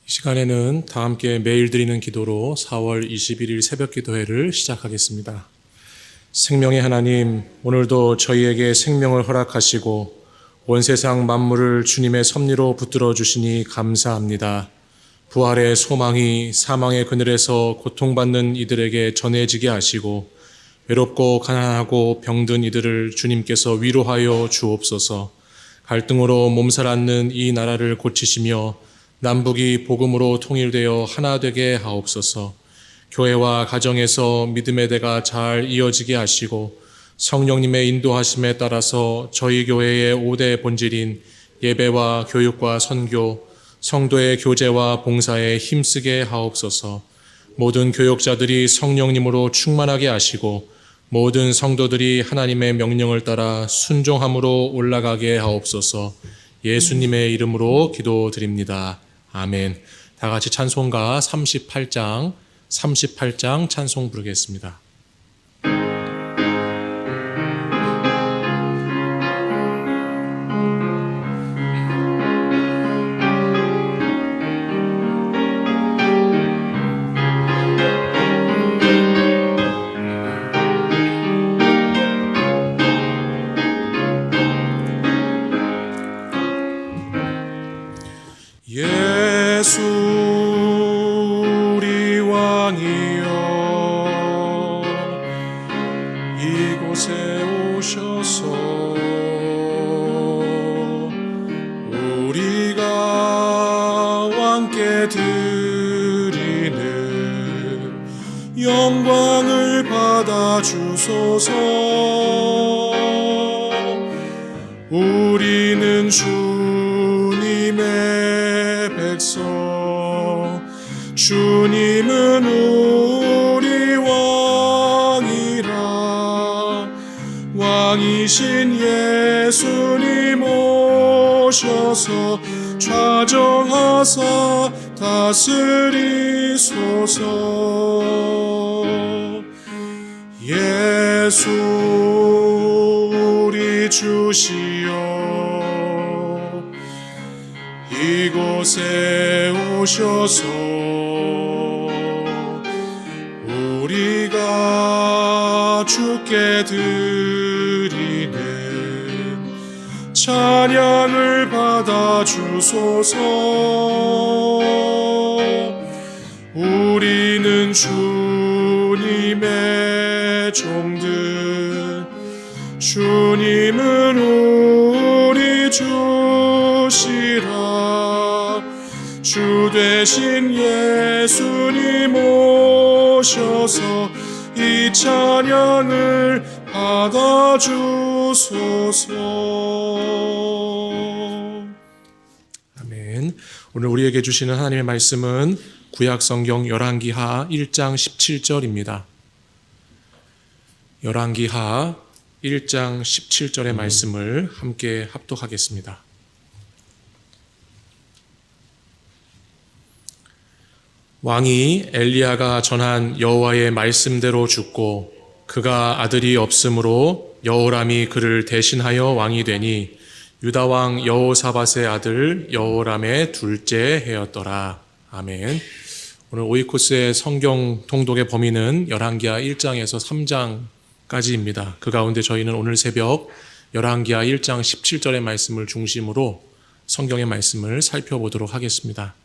이 시간에는 다 함께 매일 드리는 기도로 4월 21일 새벽 기도회를 시작하겠습니다. 생명의 하나님, 오늘도 저희에게 생명을 허락하시고 온 세상 만물을 주님의 섭리로 붙들어 주시니 감사합니다. 부활의 소망이 사망의 그늘에서 고통받는 이들에게 전해지게 하시고 외롭고 가난하고 병든 이들을 주님께서 위로하여 주옵소서. 갈등으로 몸살 앓는 이 나라를 고치시며 남북이 복음으로 통일되어 하나 되게 하옵소서. 교회와 가정에서 믿음의 대가 잘 이어지게 하시고 성령님의 인도하심에 따라서 저희 교회의 5대 본질인 예배와 교육과 선교, 성도의 교제와 봉사에 힘쓰게 하옵소서. 모든 교역자들이 성령님으로 충만하게 하시고 모든 성도들이 하나님의 명령을 따라 순종함으로 올라가게 하옵소서. 예수님의 이름으로 기도드립니다. 아멘. 다 같이 찬송가 38장 찬송 부르겠습니다. 예수 우리 왕이여 이곳에 오셔서 우리가 왕께 드리는 영광을 받아 주소서. 우리는 주님의 백성, 주님은 우리 왕이라. 왕이신 예수님 오셔서 좌정하사 다스리소서. 예수 우리 주시여 이곳에 오셔서 우리가 주께 드리는 찬양을 받아 주소서. 우리는 주님의 종들, 주님은 우리 주시라. 주 되신 예수님 오셔서 이 찬양을 받아 주소서. 아멘. 오늘 우리에게 주시는 하나님의 말씀은 구약성경 열왕기하 1장 17절입니다. 열왕기하 1장 17절의 말씀을 함께 합독하겠습니다. 왕이 엘리야가 전한 여호와의 말씀대로 죽고 그가 아들이 없으므로 여호람이 그를 대신하여 왕이 되니 유다 왕 여호사밧의 아들 여호람의 둘째 해였더라. 아멘. 오늘 오이코스의 성경 통독의 범위는 열왕기하 1장에서 3장까지입니다. 그 가운데 저희는 오늘 새벽 열왕기하 1장 17절의 말씀을 중심으로 성경의 말씀을 살펴보도록 하겠습니다.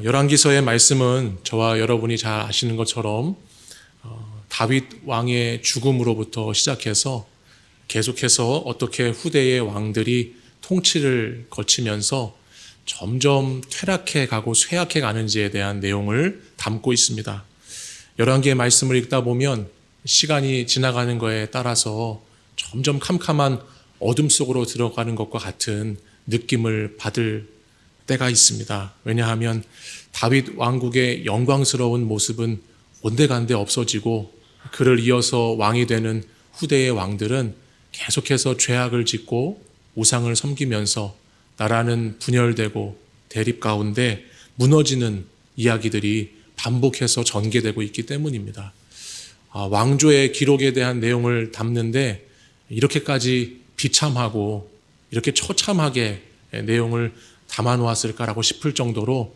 열왕기서의 말씀은 저와 여러분이 잘 아시는 것처럼 다윗 왕의 죽음으로부터 시작해서 계속해서 어떻게 후대의 왕들이 통치를 거치면서 점점 퇴락해 가고 쇠약해 가는지에 대한 내용을 담고 있습니다. 열왕기의 말씀을 읽다 보면 시간이 지나가는 것에 따라서 점점 캄캄한 어둠 속으로 들어가는 것과 같은 느낌을 받을 때가 있습니다. 왜냐하면 다윗 왕국의 영광스러운 모습은 온데간데 없어지고 그를 이어서 왕이 되는 후대의 왕들은 계속해서 죄악을 짓고 우상을 섬기면서 나라는 분열되고 대립 가운데 무너지는 이야기들이 반복해서 전개되고 있기 때문입니다. 왕조의 기록에 대한 내용을 담는데 이렇게까지 비참하고 이렇게 처참하게 내용을 담아놓았을까라고 싶을 정도로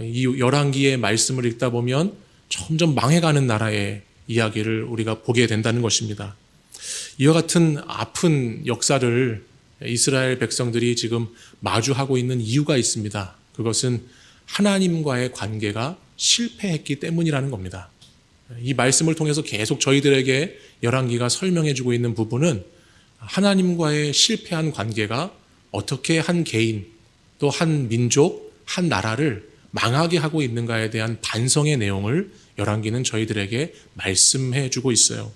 이 열왕기의 말씀을 읽다 보면 점점 망해가는 나라의 이야기를 우리가 보게 된다는 것입니다. 이와 같은 아픈 역사를 이스라엘 백성들이 지금 마주하고 있는 이유가 있습니다. 그것은 하나님과의 관계가 실패했기 때문이라는 겁니다. 이 말씀을 통해서 계속 저희들에게 열왕기가 설명해 주고 있는 부분은 하나님과의 실패한 관계가 어떻게 한 개인, 또 한 민족, 한 나라를 망하게 하고 있는가에 대한 반성의 내용을 열왕기는 저희들에게 말씀해 주고 있어요.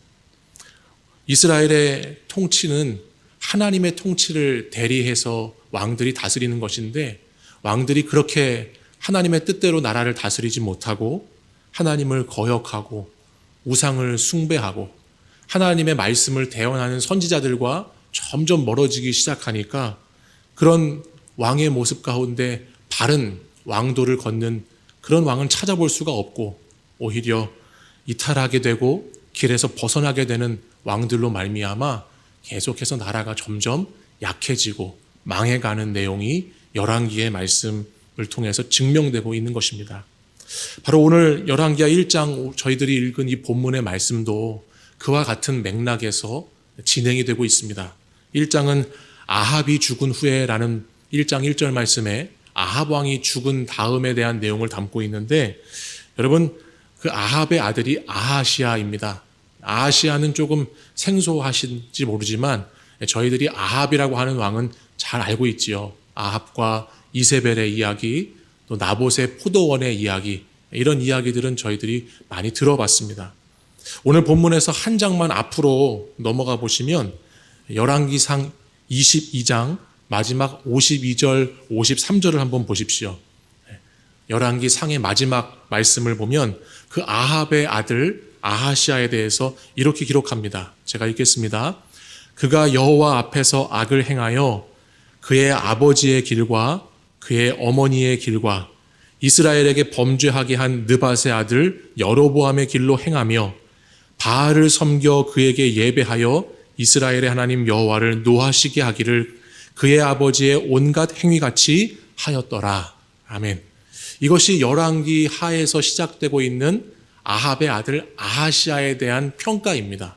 이스라엘의 통치는 하나님의 통치를 대리해서 왕들이 다스리는 것인데, 왕들이 그렇게 하나님의 뜻대로 나라를 다스리지 못하고 하나님을 거역하고 우상을 숭배하고 하나님의 말씀을 대언하는 선지자들과 점점 멀어지기 시작하니까 그런 왕의 모습 가운데 바른 왕도를 걷는 그런 왕은 찾아볼 수가 없고, 오히려 이탈하게 되고 길에서 벗어나게 되는 왕들로 말미암아 계속해서 나라가 점점 약해지고 망해가는 내용이 열왕기의 말씀을 통해서 증명되고 있는 것입니다. 바로 오늘 열왕기하 1장 저희들이 읽은 이 본문의 말씀도 그와 같은 맥락에서 진행이 되고 있습니다. 1장은 아합이 죽은 후에라는 1장 1절 말씀에 아합 왕이 죽은 다음에 대한 내용을 담고 있는데, 여러분 그 아합의 아들이 아하시아입니다. 아하시아는 조금 생소하신지 모르지만 저희들이 아합이라고 하는 왕은 잘 알고 있지요. 아합과 이세벨의 이야기, 또 나봇의 포도원의 이야기, 이런 이야기들은 저희들이 많이 들어봤습니다. 오늘 본문에서 한 장만 앞으로 넘어가 보시면 열왕기상 22장 마지막 52절, 53절을 한번 보십시오. 열왕기상의 마지막 말씀을 보면 그 아합의 아들 아하시아에 대해서 이렇게 기록합니다. 제가 읽겠습니다. 그가 여호와 앞에서 악을 행하여 그의 아버지의 길과 그의 어머니의 길과 이스라엘에게 범죄하게 한 느밧의 아들 여로보암의 길로 행하며 바알을 섬겨 그에게 예배하여 이스라엘의 하나님 여호와를 노하시게 하기를 그의 아버지의 온갖 행위같이 하였더라. 아멘. 이것이 열왕기 하에서 시작되고 있는 아합의 아들 아하시아에 대한 평가입니다.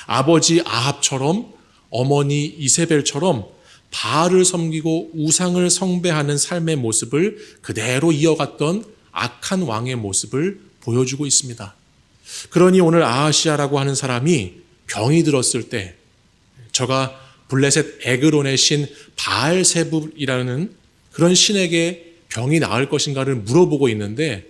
아버지 아합처럼 어머니 이세벨처럼 바알을 섬기고 우상을 숭배하는 삶의 모습을 그대로 이어갔던 악한 왕의 모습을 보여주고 있습니다. 그러니 오늘 아하시아라고 하는 사람이 병이 들었을 때 저가 블레셋 에그론의 신 바알세불이라는 그런 신에게 병이 나을 것인가를 물어보고 있는데,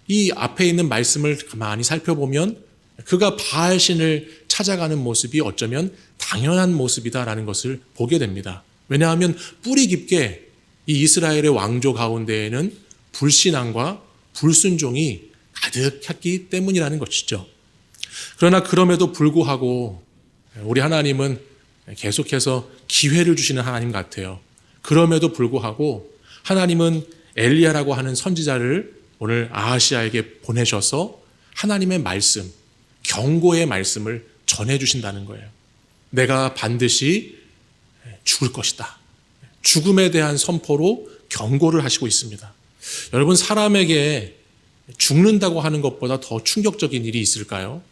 이 앞에 있는 말씀을 가만히 살펴보면 그가 바알 신을 찾아가는 모습이 어쩌면 당연한 모습이다라는 것을 보게 됩니다. 왜냐하면 뿌리 깊게 이 이스라엘의 왕조 가운데에는 불신앙과 불순종이 가득했기 때문이라는 것이죠. 그러나 그럼에도 불구하고 우리 하나님은 계속해서 기회를 주시는 하나님 같아요. 그럼에도 불구하고 하나님은 엘리야라고 하는 선지자를 오늘 아하시아에게 보내셔서 하나님의 말씀, 경고의 말씀을 전해주신다는 거예요. 내가 반드시 죽을 것이다. 죽음에 대한 선포로 경고를 하시고 있습니다. 여러분, 사람에게 죽는다고 하는 것보다 더 충격적인 일이 있을까요?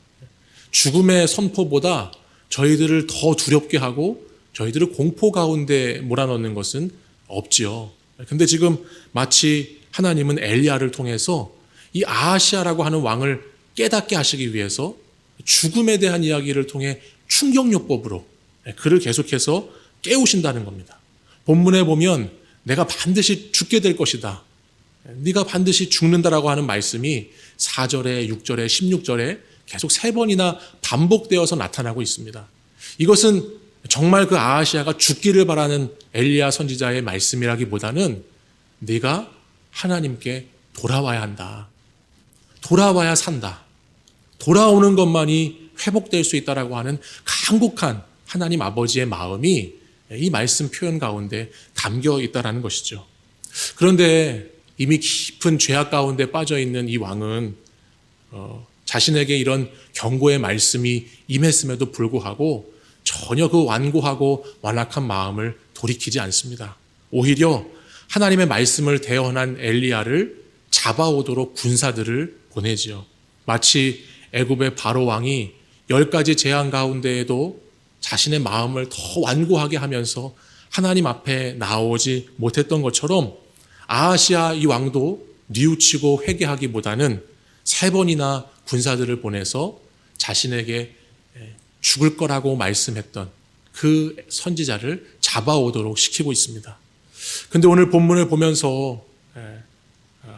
죽음의 선포보다 저희들을 더 두렵게 하고 저희들을 공포 가운데 몰아넣는 것은 없지요. 근데 지금 마치 하나님은 엘리야를 통해서 이 아하시아라고 하는 왕을 깨닫게 하시기 위해서 죽음에 대한 이야기를 통해 충격요법으로 그를 계속해서 깨우신다는 겁니다. 본문에 보면 내가 반드시 죽게 될 것이다. 네가 반드시 죽는다라고 하는 말씀이 4절에 6절에 16절에 계속 3번이나 반복되어서 나타나고 있습니다. 이것은 정말 그 아하시아가 죽기를 바라는 엘리야 선지자의 말씀이라기보다는 네가 하나님께 돌아와야 한다. 돌아와야 산다. 돌아오는 것만이 회복될 수 있다라고 하는 간곡한 하나님 아버지의 마음이 이 말씀 표현 가운데 담겨 있다라는 것이죠. 그런데 이미 깊은 죄악 가운데 빠져 있는 이 왕은 자신에게 이런 경고의 말씀이 임했음에도 불구하고 전혀 그 완고하고 완악한 마음을 돌이키지 않습니다. 오히려 하나님의 말씀을 대언한 엘리야를 잡아오도록 군사들을 보내지요. 마치 애굽의 바로 왕이 10가지 재앙 가운데에도 자신의 마음을 더 완고하게 하면서 하나님 앞에 나오지 못했던 것처럼 아하시아 이 왕도 뉘우치고 회개하기보다는 3번이나 군사들을 보내서 자신에게 죽을 거라고 말씀했던 그 선지자를 잡아오도록 시키고 있습니다. 근데 오늘 본문을 보면서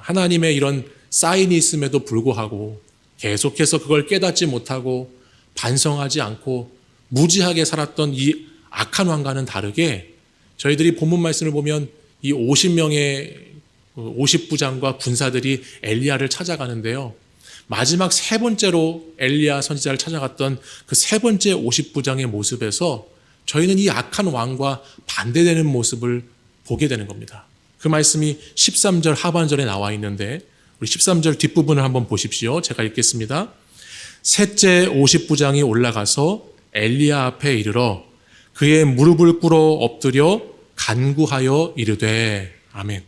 하나님의 이런 사인이 있음에도 불구하고 계속해서 그걸 깨닫지 못하고 반성하지 않고 무지하게 살았던 이 악한 왕과는 다르게 저희들이 본문 말씀을 보면 이 50명의 50부장과 군사들이 엘리야를 찾아가는데요. 마지막 3번째로 엘리야 선지자를 찾아갔던 그 3번째 50부장의 모습에서 저희는 이 악한 왕과 반대되는 모습을 보게 되는 겁니다. 그 말씀이 13절 하반절에 나와 있는데 우리 13절 뒷부분을 한번 보십시오. 제가 읽겠습니다. 셋째 50부장이 올라가서 엘리야 앞에 이르러 그의 무릎을 꿇어 엎드려 간구하여 이르되 아멘.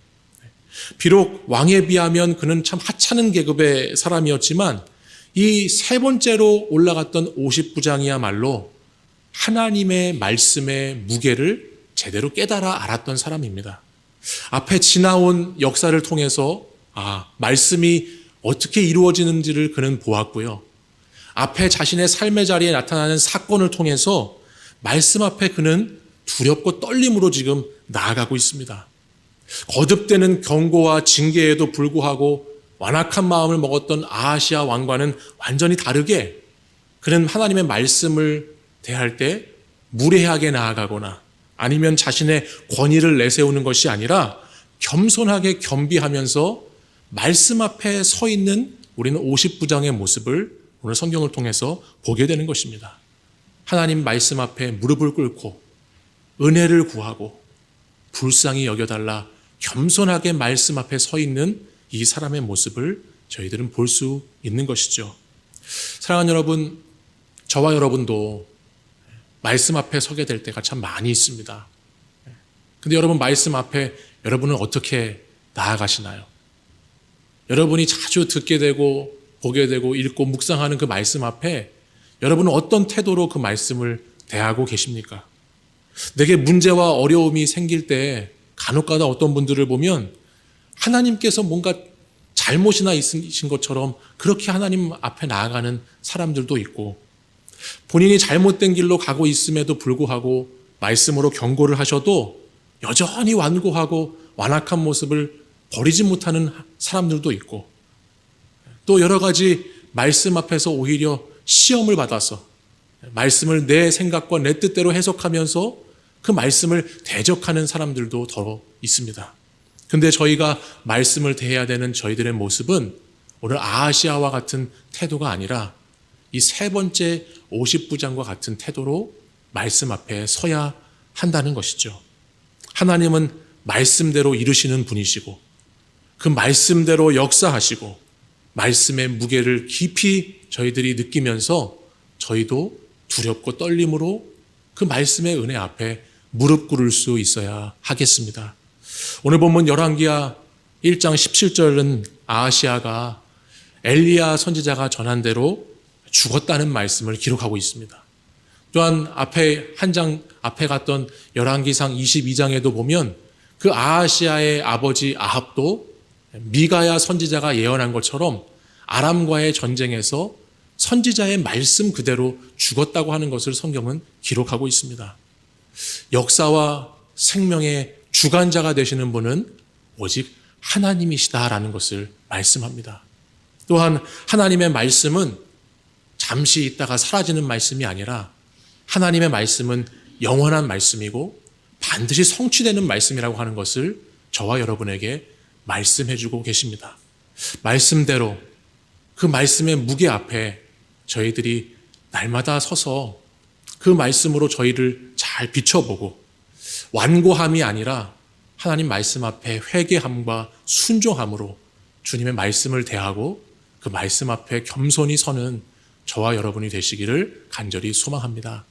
비록 왕에 비하면 그는 참 하찮은 계급의 사람이었지만 이 3번째로 올라갔던 50부장이야말로 하나님의 말씀의 무게를 제대로 깨달아 알았던 사람입니다. 앞에 지나온 역사를 통해서 말씀이 어떻게 이루어지는지를 그는 보았고요. 앞에 자신의 삶의 자리에 나타나는 사건을 통해서 말씀 앞에 그는 두렵고 떨림으로 지금 나아가고 있습니다. 거듭되는 경고와 징계에도 불구하고 완악한 마음을 먹었던 아하시아 왕과는 완전히 다르게 그는 하나님의 말씀을 대할 때 무례하게 나아가거나 아니면 자신의 권위를 내세우는 것이 아니라 겸손하게 겸비하면서 말씀 앞에 서 있는 우리는 50부장의 모습을 오늘 성경을 통해서 보게 되는 것입니다. 하나님 말씀 앞에 무릎을 꿇고 은혜를 구하고 불쌍히 여겨달라 겸손하게 말씀 앞에 서 있는 이 사람의 모습을 저희들은 볼 수 있는 것이죠. 사랑하는 여러분, 저와 여러분도 말씀 앞에 서게 될 때가 참 많이 있습니다. 근데 여러분 말씀 앞에 여러분은 어떻게 나아가시나요? 여러분이 자주 듣게 되고 보게 되고 읽고 묵상하는 그 말씀 앞에 여러분은 어떤 태도로 그 말씀을 대하고 계십니까? 내게 문제와 어려움이 생길 때 간혹가다 어떤 분들을 보면 하나님께서 뭔가 잘못이나 있으신 것처럼 그렇게 하나님 앞에 나아가는 사람들도 있고 본인이 잘못된 길로 가고 있음에도 불구하고 말씀으로 경고를 하셔도 여전히 완고하고 완악한 모습을 버리지 못하는 사람들도 있고 또 여러 가지 말씀 앞에서 오히려 시험을 받아서 말씀을 내 생각과 내 뜻대로 해석하면서 그 말씀을 대적하는 사람들도 더 있습니다. 근데 저희가 말씀을 대해야 되는 저희들의 모습은 오늘 아하시아와 같은 태도가 아니라 이 3번째 50부장과 같은 태도로 말씀 앞에 서야 한다는 것이죠. 하나님은 말씀대로 이루시는 분이시고 그 말씀대로 역사하시고 말씀의 무게를 깊이 저희들이 느끼면서 저희도 두렵고 떨림으로 그 말씀의 은혜 앞에 무릎 꿇을 수 있어야 하겠습니다. 오늘 본문 열왕기하 1장 17절은 아하시아가 엘리야 선지자가 전한 대로 죽었다는 말씀을 기록하고 있습니다. 또한 한 장 앞에 갔던 열왕기상 22장에도 보면 그 아하시아의 아버지 아합도 미가야 선지자가 예언한 것처럼 아람과의 전쟁에서 선지자의 말씀 그대로 죽었다고 하는 것을 성경은 기록하고 있습니다. 역사와 생명의 주관자가 되시는 분은 오직 하나님이시다라는 것을 말씀합니다. 또한 하나님의 말씀은 잠시 있다가 사라지는 말씀이 아니라 하나님의 말씀은 영원한 말씀이고 반드시 성취되는 말씀이라고 하는 것을 저와 여러분에게 말씀해주고 계십니다. 말씀대로 그 말씀의 무게 앞에 저희들이 날마다 서서 그 말씀으로 저희를 잘 비춰보고 완고함이 아니라 하나님 말씀 앞에 회개함과 순종함으로 주님의 말씀을 대하고 그 말씀 앞에 겸손히 서는 저와 여러분이 되시기를 간절히 소망합니다.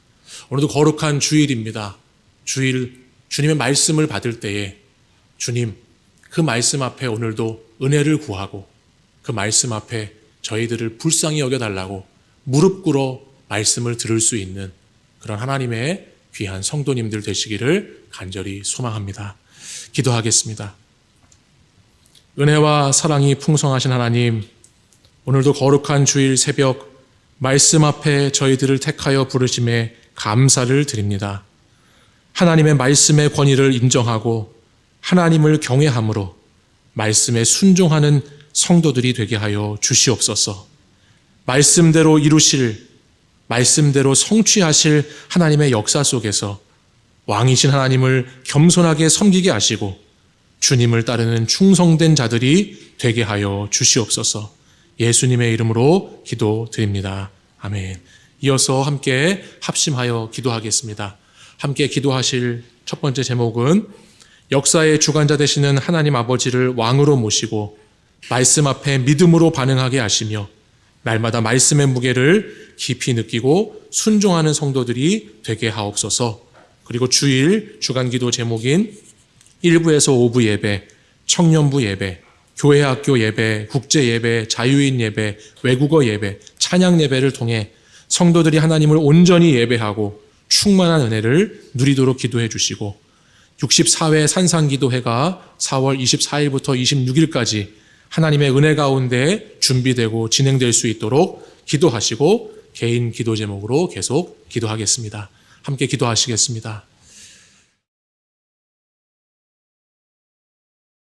오늘도 거룩한 주일입니다. 주일 주님의 말씀을 받을 때에 주님 그 말씀 앞에 오늘도 은혜를 구하고 그 말씀 앞에 저희들을 불쌍히 여겨달라고 무릎 꿇어 말씀을 들을 수 있는 그런 하나님의 귀한 성도님들 되시기를 간절히 소망합니다. 기도하겠습니다. 은혜와 사랑이 풍성하신 하나님, 오늘도 거룩한 주일 새벽 말씀 앞에 저희들을 택하여 부르심에 감사를 드립니다. 하나님의 말씀의 권위를 인정하고 하나님을 경외함으로 말씀에 순종하는 성도들이 되게 하여 주시옵소서. 말씀대로 이루실, 말씀대로 성취하실 하나님의 역사 속에서 왕이신 하나님을 겸손하게 섬기게 하시고 주님을 따르는 충성된 자들이 되게 하여 주시옵소서. 예수님의 이름으로 기도드립니다. 아멘. 이어서 함께 합심하여 기도하겠습니다. 함께 기도하실 첫 번째 제목은 역사의 주관자 되시는 하나님 아버지를 왕으로 모시고 말씀 앞에 믿음으로 반응하게 하시며 날마다 말씀의 무게를 깊이 느끼고 순종하는 성도들이 되게 하옵소서. 그리고 주일 주간기도 제목인 1부에서 5부 예배, 청년부 예배, 교회학교 예배, 국제예배, 자유인 예배, 외국어 예배, 찬양 예배를 통해 성도들이 하나님을 온전히 예배하고 충만한 은혜를 누리도록 기도해 주시고 64회 산상기도회가 4월 24일부터 26일까지 하나님의 은혜 가운데 준비되고 진행될 수 있도록 기도하시고 개인 기도 제목으로 계속 기도하겠습니다. 함께 기도하시겠습니다.